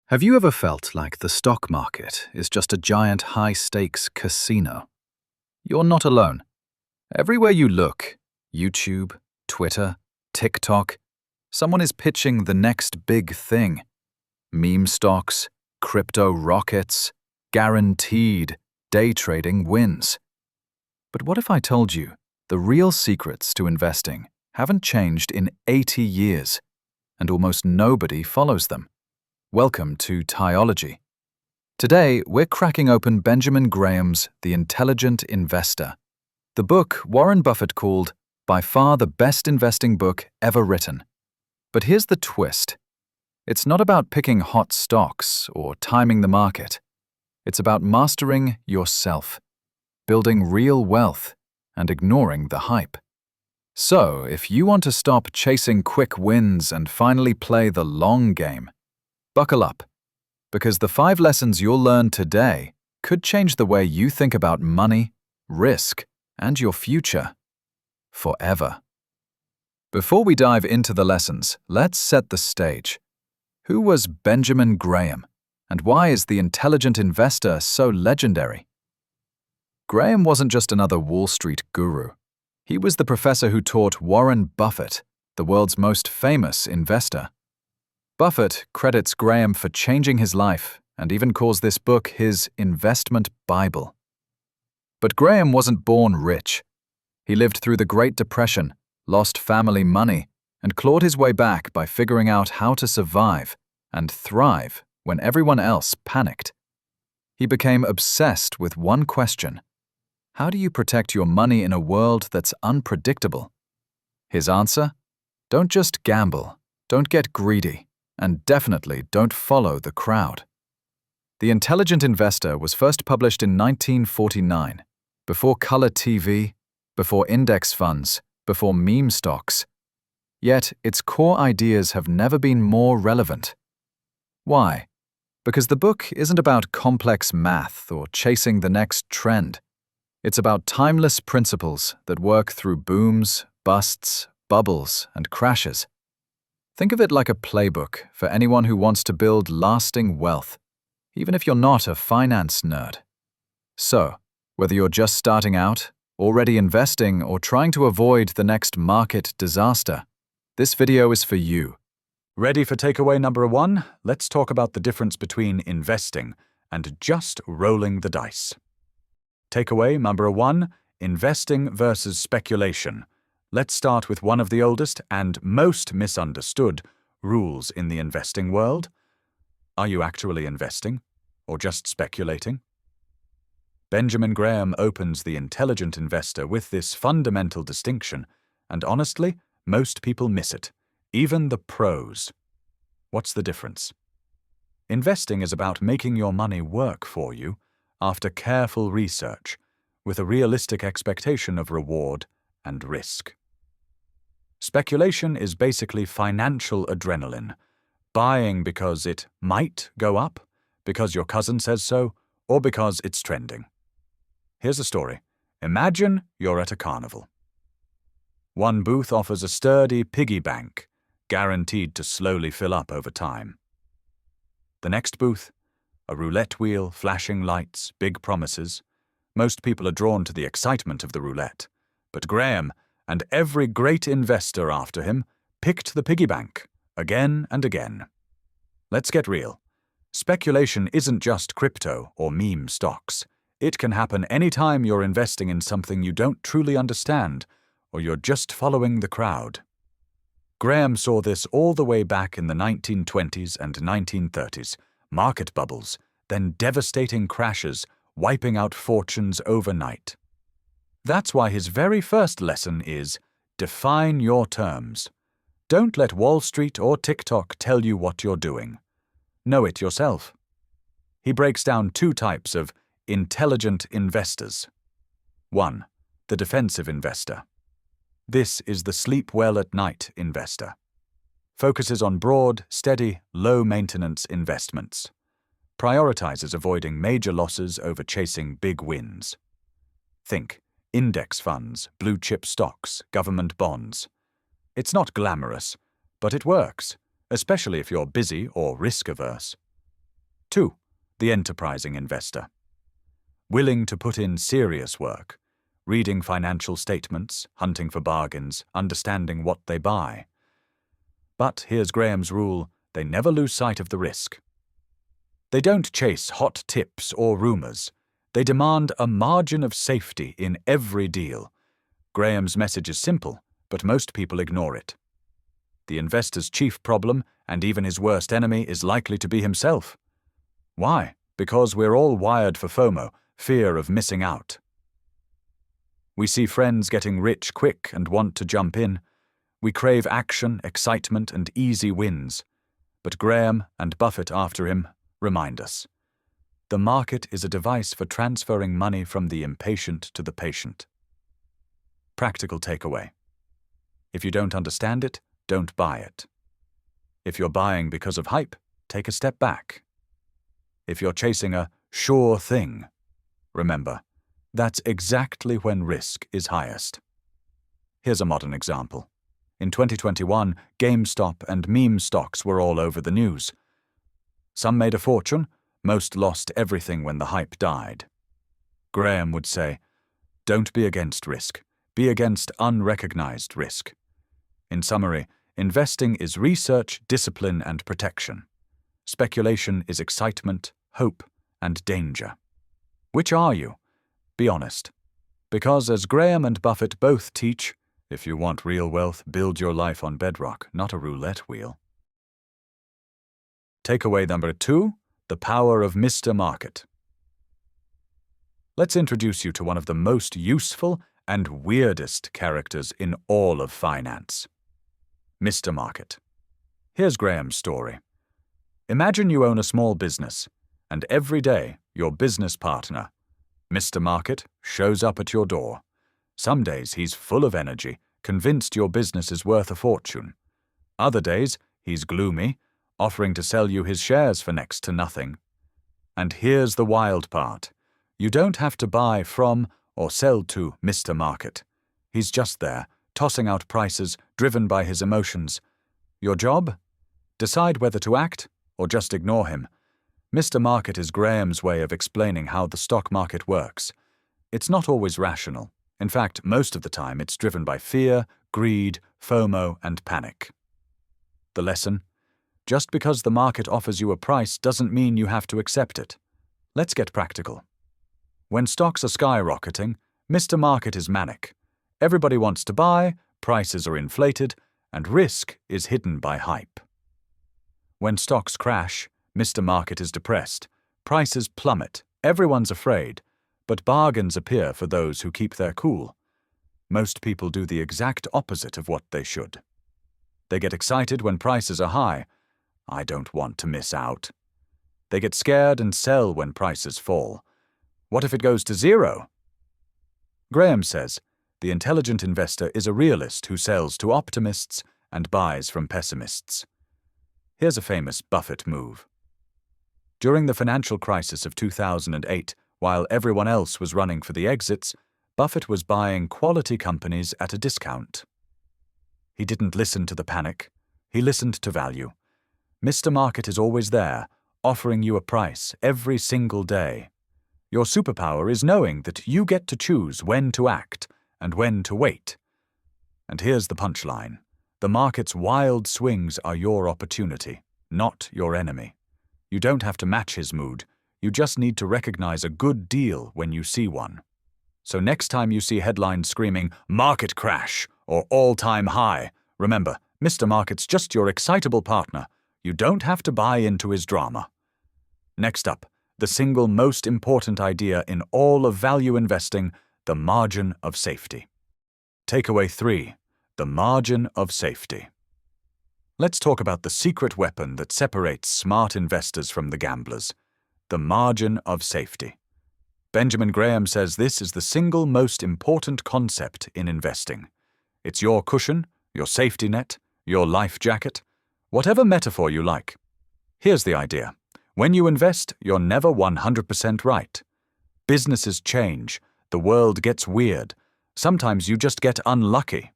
Have you ever felt like the stock market is just a giant high-stakes casino? You're not alone. Everywhere you look, YouTube, Twitter, TikTok, someone is pitching the next big thing. Meme stocks, crypto rockets, guaranteed day trading wins. But what if I told you the real secrets to investing haven't changed in 80 years, and almost nobody follows them? Welcome to Tyology. Today, we're cracking open Benjamin Graham's The Intelligent Investor, the book Warren Buffett called by far the best investing book ever written. But here's the twist. It's not about picking hot stocks or timing the market. It's about mastering yourself, building real wealth, and ignoring the hype. So, if you want to stop chasing quick wins and finally play the long game, buckle up, because the 5 lessons you'll learn today could change the way you think about money, risk, and your future forever. Before we dive into the lessons, let's set the stage. Who was Benjamin Graham, and why is The Intelligent Investor so legendary? Graham wasn't just another Wall Street guru. He was the professor who taught Warren Buffett, the world's most famous investor. Buffett credits Graham for changing his life and even calls this book his investment Bible. But Graham wasn't born rich. He lived through the Great Depression, lost family money, and clawed his way back by figuring out how to survive and thrive when everyone else panicked. He became obsessed with one question: how do you protect your money in a world that's unpredictable? His answer? Don't just gamble, don't get greedy, and definitely don't follow the crowd. The Intelligent Investor was first published in 1949, before color TV, before index funds, before meme stocks. Yet its core ideas have never been more relevant. Why? Because the book isn't about complex math or chasing the next trend. It's about timeless principles that work through booms, busts, bubbles, and crashes. Think of it like a playbook for anyone who wants to build lasting wealth, even if you're not a finance nerd. So, whether you're just starting out, already investing, or trying to avoid the next market disaster, this video is for you. Ready for takeaway number 1? Let's talk about the difference between investing and just rolling the dice. Takeaway number 1, investing versus speculation. Let's start with one of the oldest and most misunderstood rules in the investing world. Are you actually investing, or just speculating? Benjamin Graham opens The Intelligent Investor with this fundamental distinction, and honestly, most people miss it, even the pros. What's the difference? Investing is about making your money work for you after careful research, with a realistic expectation of reward and risk. Speculation is basically financial adrenaline, buying because it might go up, because your cousin says so, or because it's trending. Here's a story. Imagine you're at a carnival. One booth offers a sturdy piggy bank, guaranteed to slowly fill up over time. The next booth, a roulette wheel, flashing lights, big promises. Most people are drawn to the excitement of the roulette, but Graham, and every great investor after him, picked the piggy bank, again and again. Let's get real. Speculation isn't just crypto or meme stocks. It can happen anytime you're investing in something you don't truly understand, or you're just following the crowd. Graham saw this all the way back in the 1920s and 1930s, market bubbles, then devastating crashes, wiping out fortunes overnight. That's why his very first lesson is, define your terms. Don't let Wall Street or TikTok tell you what you're doing. Know it yourself. He breaks down 2 types of intelligent investors. 1. The defensive investor. This is the sleep well at night investor. Focuses on broad, steady, low-maintenance investments. Prioritizes avoiding major losses over chasing big wins. Think index funds, blue-chip stocks, government bonds. It's not glamorous, but it works, especially if you're busy or risk-averse. 2. The enterprising investor. Willing to put in serious work, reading financial statements, hunting for bargains, understanding what they buy. But here's Graham's rule: they never lose sight of the risk. They don't chase hot tips or rumors. They demand a margin of safety in every deal. Graham's message is simple, but most people ignore it. The investor's chief problem, and even his worst enemy, is likely to be himself. Why? Because we're all wired for FOMO, fear of missing out. We see friends getting rich quick and want to jump in. We crave action, excitement, and easy wins. But Graham, and Buffett after him, remind us. The market is a device for transferring money from the impatient to the patient. Practical takeaway. If you don't understand it, don't buy it. If you're buying because of hype, take a step back. If you're chasing a sure thing, remember, that's exactly when risk is highest. Here's a modern example. In 2021, GameStop and meme stocks were all over the news. Some made a fortune, most lost everything when the hype died. Graham would say, don't be against risk, be against unrecognized risk. In summary, investing is research, discipline, and protection. Speculation is excitement, hope, and danger. Which are you? Be honest. Because as Graham and Buffett both teach, if you want real wealth, build your life on bedrock, not a roulette wheel. Takeaway number 2, the power of Mr. Market. Let's introduce you to one of the most useful and weirdest characters in all of finance. Mr. Market. Here's Graham's story. Imagine you own a small business, and every day your business partner, Mr. Market, shows up at your door. Some days he's full of energy, convinced your business is worth a fortune. Other days he's gloomy, offering to sell you his shares for next to nothing. And here's the wild part. You don't have to buy from or sell to Mr. Market. He's just there, tossing out prices, driven by his emotions. Your job? Decide whether to act or just ignore him. Mr. Market is Graham's way of explaining how the stock market works. It's not always rational. In fact, most of the time it's driven by fear, greed, FOMO, and panic. The lesson? Just because the market offers you a price doesn't mean you have to accept it. Let's get practical. When stocks are skyrocketing, Mr. Market is manic. Everybody wants to buy, prices are inflated, and risk is hidden by hype. When stocks crash, Mr. Market is depressed. Prices plummet, everyone's afraid, but bargains appear for those who keep their cool. Most people do the exact opposite of what they should. They get excited when prices are high. I don't want to miss out. They get scared and sell when prices fall. What if it goes to zero? Graham says, the intelligent investor is a realist who sells to optimists and buys from pessimists. Here's a famous Buffett move. During the financial crisis of 2008, while everyone else was running for the exits, Buffett was buying quality companies at a discount. He didn't listen to the panic. He listened to value. Mr. Market is always there, offering you a price every single day. Your superpower is knowing that you get to choose when to act and when to wait. And here's the punchline. The market's wild swings are your opportunity, not your enemy. You don't have to match his mood. You just need to recognize a good deal when you see one. So next time you see headlines screaming, "Market crash" or "all-time high," remember, Mr. Market's just your excitable partner. You don't have to buy into his drama. Next up, the single most important idea in all of value investing, the margin of safety. Takeaway 3, the margin of safety. Let's talk about the secret weapon that separates smart investors from the gamblers, the margin of safety. Benjamin Graham says this is the single most important concept in investing. It's your cushion, your safety net, your life jacket, whatever metaphor you like. Here's the idea. When you invest, you're never 100% right. Businesses change. The world gets weird. Sometimes you just get unlucky.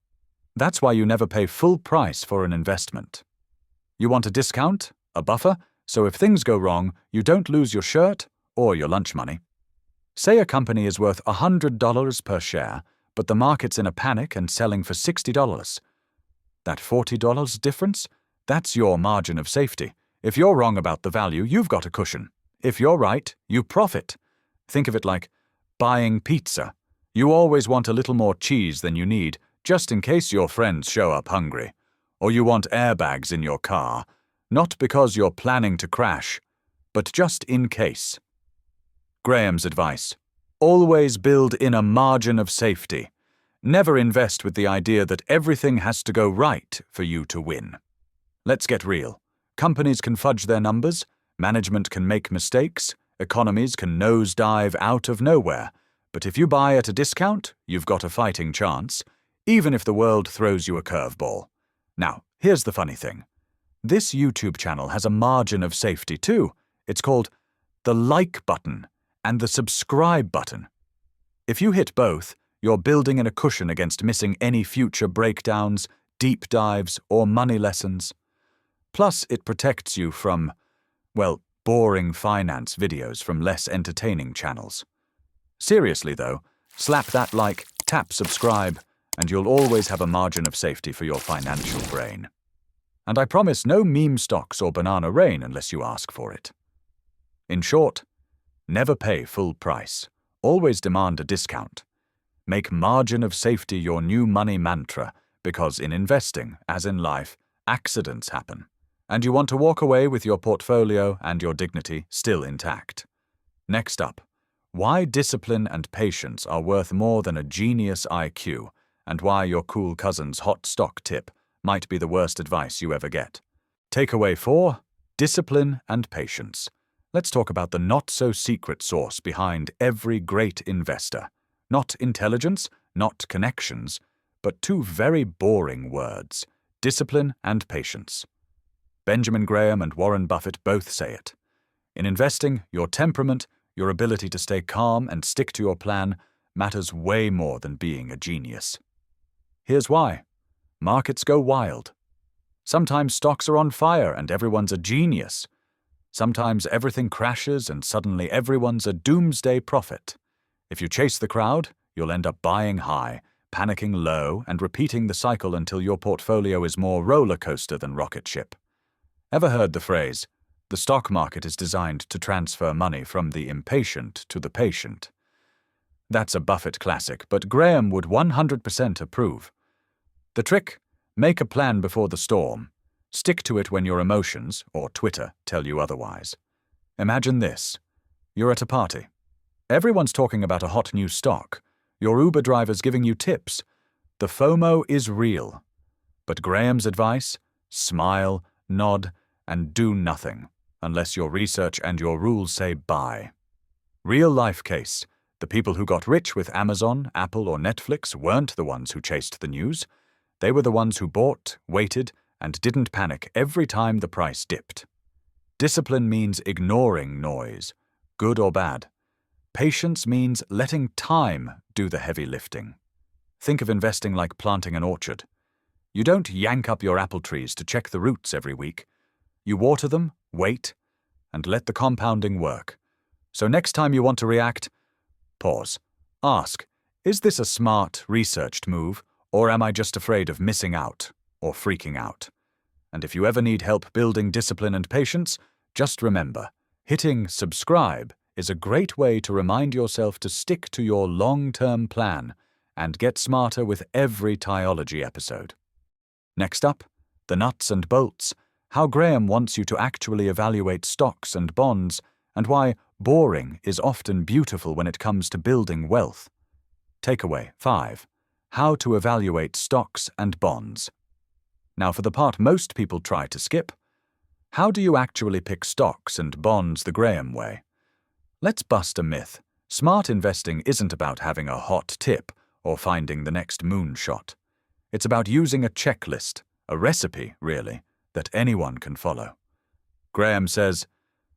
That's why you never pay full price for an investment. You want a discount? A buffer? So if things go wrong, you don't lose your shirt or your lunch money. Say a company is worth $100 per share, but the market's in a panic and selling for $60. That $40 difference? That's your margin of safety. If you're wrong about the value, you've got a cushion. If you're right, you profit. Think of it like buying pizza. You always want a little more cheese than you need, just in case your friends show up hungry. Or you want airbags in your car, not because you're planning to crash, but just in case. Graham's advice: always build in a margin of safety. Never invest with the idea that everything has to go right for you to win. Let's get real. Companies can fudge their numbers, management can make mistakes, economies can nosedive out of nowhere. But if you buy at a discount, you've got a fighting chance, even if the world throws you a curveball. Now, here's the funny thing. This YouTube channel has a margin of safety too. It's called the like button and the subscribe button. If you hit both, you're building in a cushion against missing any future breakdowns, deep dives, or money lessons. Plus, it protects you from, well, boring finance videos from less entertaining channels. Seriously though, slap that like, tap subscribe, and you'll always have a margin of safety for your financial brain. And I promise no meme stocks or banana rain unless you ask for it. In short, never pay full price. Always demand a discount. Make margin of safety your new money mantra, because in investing, as in life, accidents happen, and you want to walk away with your portfolio and your dignity still intact. Next up, why discipline and patience are worth more than a genius IQ, and why your cool cousin's hot stock tip might be the worst advice you ever get. Takeaway 4: discipline and patience. Let's talk about the not-so-secret sauce behind every great investor. Not intelligence, not connections, but two very boring words: discipline and patience. Benjamin Graham and Warren Buffett both say it. In investing, your temperament, your ability to stay calm and stick to your plan, matters way more than being a genius. Here's why. Markets go wild. Sometimes stocks are on fire and everyone's a genius. Sometimes everything crashes and suddenly everyone's a doomsday prophet. If you chase the crowd, you'll end up buying high, panicking low, and repeating the cycle until your portfolio is more roller coaster than rocket ship. Ever heard the phrase, "The stock market is designed to transfer money from the impatient to the patient"? That's a Buffett classic, but Graham would 100% approve. The trick? Make a plan before the storm. Stick to it when your emotions, or Twitter, tell you otherwise. Imagine this. You're at a party. Everyone's talking about a hot new stock. Your Uber driver's giving you tips. The FOMO is real. But Graham's advice? Smile, nod, and do nothing, unless your research and your rules say buy. Real-life case. The people who got rich with Amazon, Apple, or Netflix weren't the ones who chased the news. They were the ones who bought, waited, and didn't panic every time the price dipped. Discipline means ignoring noise, good or bad. Patience means letting time do the heavy lifting. Think of investing like planting an orchard. You don't yank up your apple trees to check the roots every week. You water them, wait, and let the compounding work. So next time you want to react, pause. Ask, is this a smart, researched move, or am I just afraid of missing out or freaking out? And if you ever need help building discipline and patience, just remember, hitting subscribe is a great way to remind yourself to stick to your long-term plan and get smarter with every Tyology episode. Next up, the nuts and bolts, how Graham wants you to actually evaluate stocks and bonds, and why boring is often beautiful when it comes to building wealth. Takeaway 5. How to evaluate stocks and bonds. Now for the part most people try to skip. How do you actually pick stocks and bonds the Graham way? Let's bust a myth. Smart investing isn't about having a hot tip or finding the next moonshot. It's about using a checklist, a recipe, really, that anyone can follow. Graham says,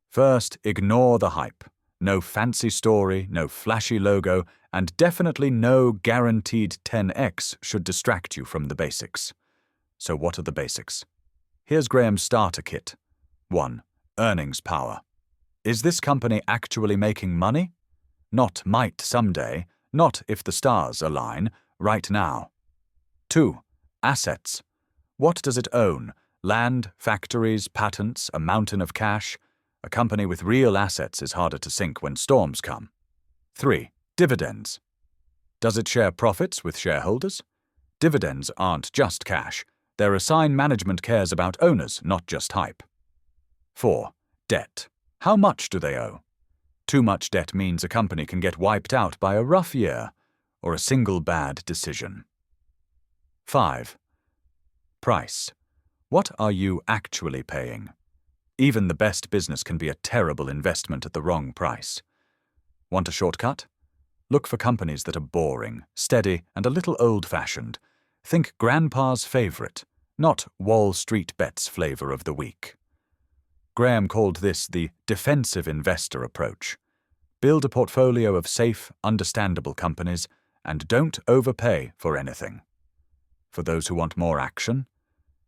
first, ignore the hype. No fancy story, no flashy logo, and definitely no guaranteed 10x should distract you from the basics. So what are the basics? Here's Graham's starter kit. 1. earnings power. Is this company actually making money? Not might someday, not if the stars align, right now. 2. Assets. What does it own? Land, factories, patents, a mountain of cash? A company with real assets is harder to sink when storms come. 3. Dividends. Does it share profits with shareholders? Dividends aren't just cash. They're a sign management cares about owners, not just hype. 4. Debt. How much do they owe? Too much debt means a company can get wiped out by a rough year or a single bad decision. 5. Price. What are you actually paying? Even the best business can be a terrible investment at the wrong price. Want a shortcut? Look for companies that are boring, steady, and a little old-fashioned. Think Grandpa's favorite, not Wall Street Bet's flavor of the week. Graham called this the defensive investor approach. Build a portfolio of safe, understandable companies, and don't overpay for anything. For those who want more action,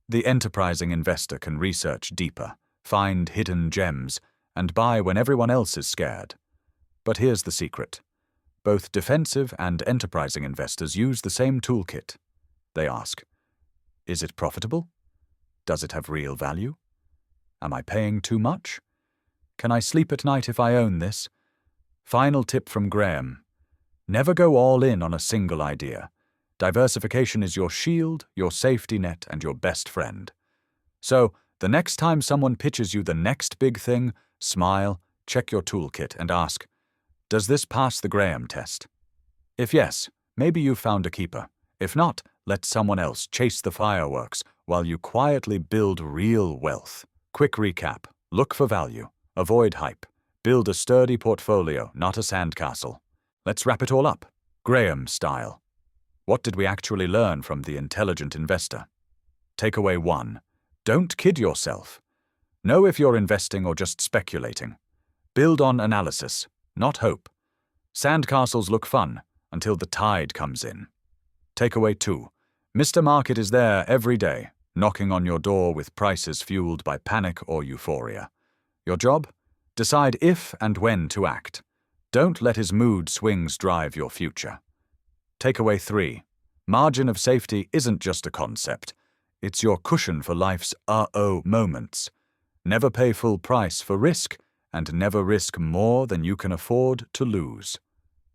the enterprising investor can research deeper, find hidden gems, and buy when everyone else is scared. But here's the secret. Both defensive and enterprising investors use the same toolkit. They ask, is it profitable? Does it have real value? Am I paying too much? Can I sleep at night if I own this? Final tip from Graham. Never go all in on a single idea. Diversification is your shield, your safety net, and your best friend. So, the next time someone pitches you the next big thing, smile, check your toolkit, and ask, does this pass the Graham test? If yes, maybe you've found a keeper. If not, let someone else chase the fireworks while you quietly build real wealth. Quick recap. Look for value. Avoid hype. Build a sturdy portfolio, not a sandcastle. Let's wrap it all up. Graham style. What did we actually learn from the intelligent investor? Takeaway 1. Don't kid yourself. Know if you're investing or just speculating. Build on analysis, not hope. Sandcastles look fun until the tide comes in. Takeaway 2. Mr. Market is there every day, knocking on your door with prices fueled by panic or euphoria. Your job? Decide if and when to act. Don't let his mood swings drive your future. Takeaway 3. Margin of safety isn't just a concept. It's your cushion for life's uh-oh moments. Never pay full price for risk, and never risk more than you can afford to lose.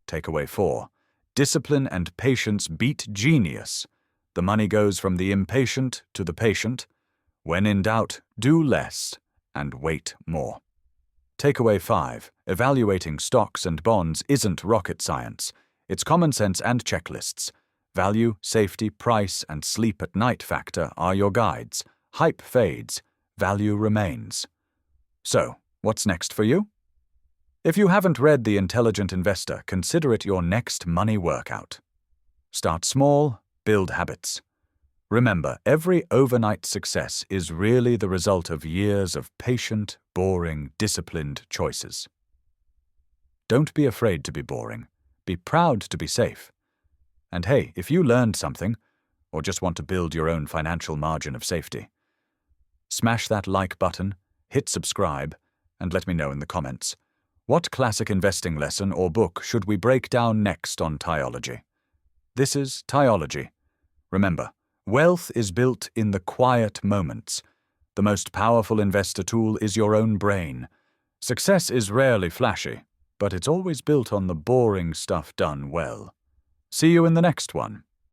Takeaway 4. Discipline and patience beat genius. The money goes from the impatient to the patient. When in doubt, do less and wait more. Takeaway 5. Evaluating stocks and bonds isn't rocket science. It's common sense and checklists. Value, safety, price, and sleep at night factor are your guides. Hype fades. Value remains. So, what's next for you? If you haven't read The Intelligent Investor, consider it your next money workout. Start small, build habits. Remember, every overnight success is really the result of years of patient, boring, disciplined choices. Don't be afraid to be boring. Be proud to be safe. And hey, if you learned something, or just want to build your own financial margin of safety, smash that like button, hit subscribe, and let me know in the comments. What classic investing lesson or book should we break down next on Tyology? This is Tyology. Remember, wealth is built in the quiet moments. The most powerful investor tool is your own brain. Success is rarely flashy, but it's always built on the boring stuff done well. See you in the next one.